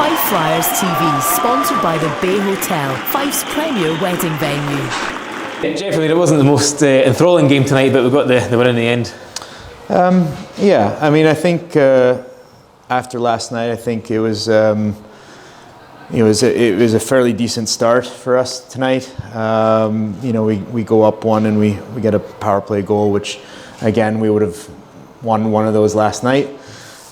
Fife Flyers TV, sponsored by the Bay Hotel, Fife's premier wedding venue. Jeff, I mean, it wasn't the most enthralling game tonight, but we got the win in the end. Yeah, I mean, I think after last night, I think it was a fairly decent start for us tonight. We go up one and we get a power play goal, which again we would have won one of those last night.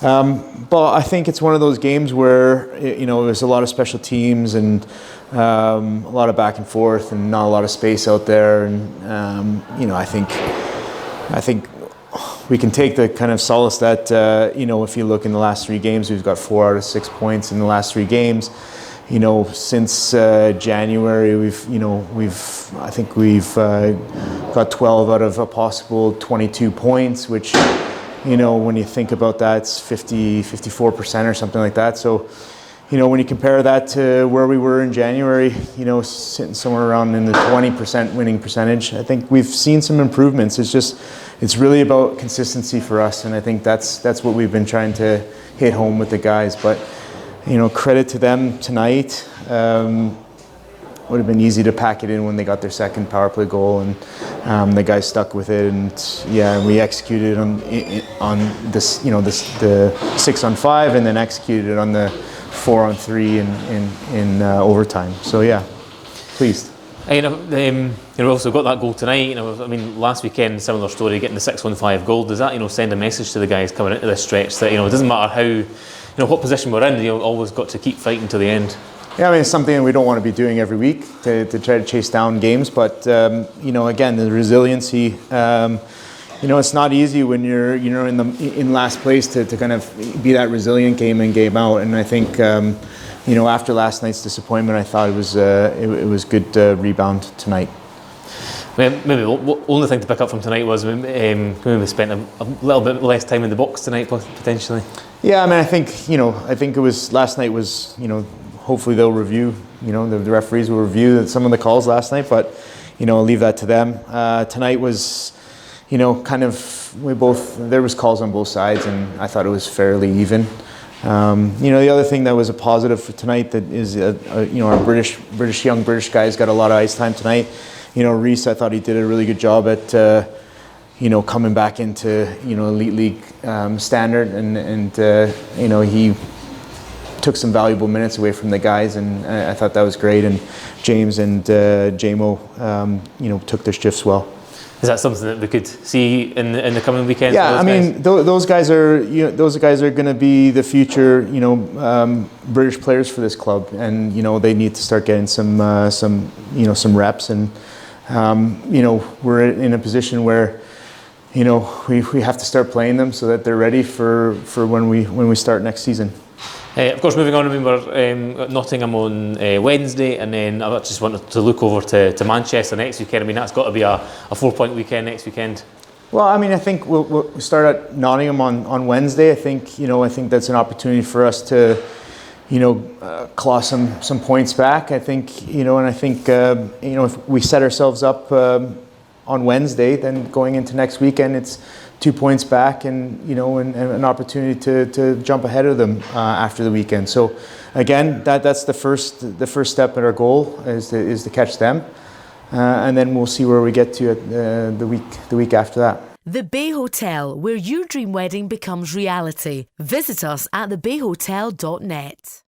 But I think it's one of those games where there's a lot of special teams and a lot of back and forth and not a lot of space out there. And I think we can take the kind of solace that if you look in the last 3 games, we've got 4 out of 6 points in the last 3 games. Since January, I think we've got 12 out of a possible 22 points, which, when you think about that, it's 54% or something like that. So, when you compare that to where we were in January, sitting somewhere around in the 20% winning percentage, I think we've seen some improvements. It's really about consistency for us, and I think that's what we've been trying to hit home with the guys. But credit to them tonight. Would have been easy to pack it in when they got their second power play goal, and the guys stuck with it. And we executed on this, the 6-on-5, and then executed on the 4-on-3 in overtime. So yeah, pleased. We also got that goal tonight. Last weekend, similar story, getting the 6-on-5 goal. Does that send a message to the guys coming into this stretch that it doesn't matter how what position we're in, always got to keep fighting to the end? Yeah, it's something we don't want to be doing every week to try to chase down games. But again, the resiliency. It's not easy when you're in last place to kind of be that resilient game in, game out. And I think after last night's disappointment, I thought it was good rebound tonight. Maybe the only thing to pick up from tonight was we spent a little bit less time in the box tonight, potentially. Yeah, I think it was last night was hopefully they'll review, the referees will review some of the calls last night, but I'll leave that to them. Tonight was there was calls on both sides, and I thought it was fairly even. The other thing that was a positive for tonight that is our young British guys got a lot of ice time tonight. Reese, I thought he did a really good job at coming back into elite league standard, and he took some valuable minutes away from the guys, and I thought that was great. And James and JMO took their shifts well. Is that something that we could see in the coming weekends? Yeah, those guys are going to be the future British players for this club, and they need to start getting some reps, and we're in a position where we have to start playing them so that they're ready for when we start next season. Of course, moving on, we're Nottingham on Wednesday, and then I just wanted to look over to Manchester next weekend. That's got to be a 4-point weekend next weekend. Well, I think we'll start at Nottingham on Wednesday. I think that's an opportunity for us to claw some points back. I think if we set ourselves up on Wednesday, then going into next weekend, it's 2 points back, and and an opportunity to jump ahead of them after the weekend. So again, that's the first step in our goal is to catch them, and then we'll see where we get to at the week after that. The Bay Hotel, where your dream wedding becomes reality. Visit us at thebayhotel.net.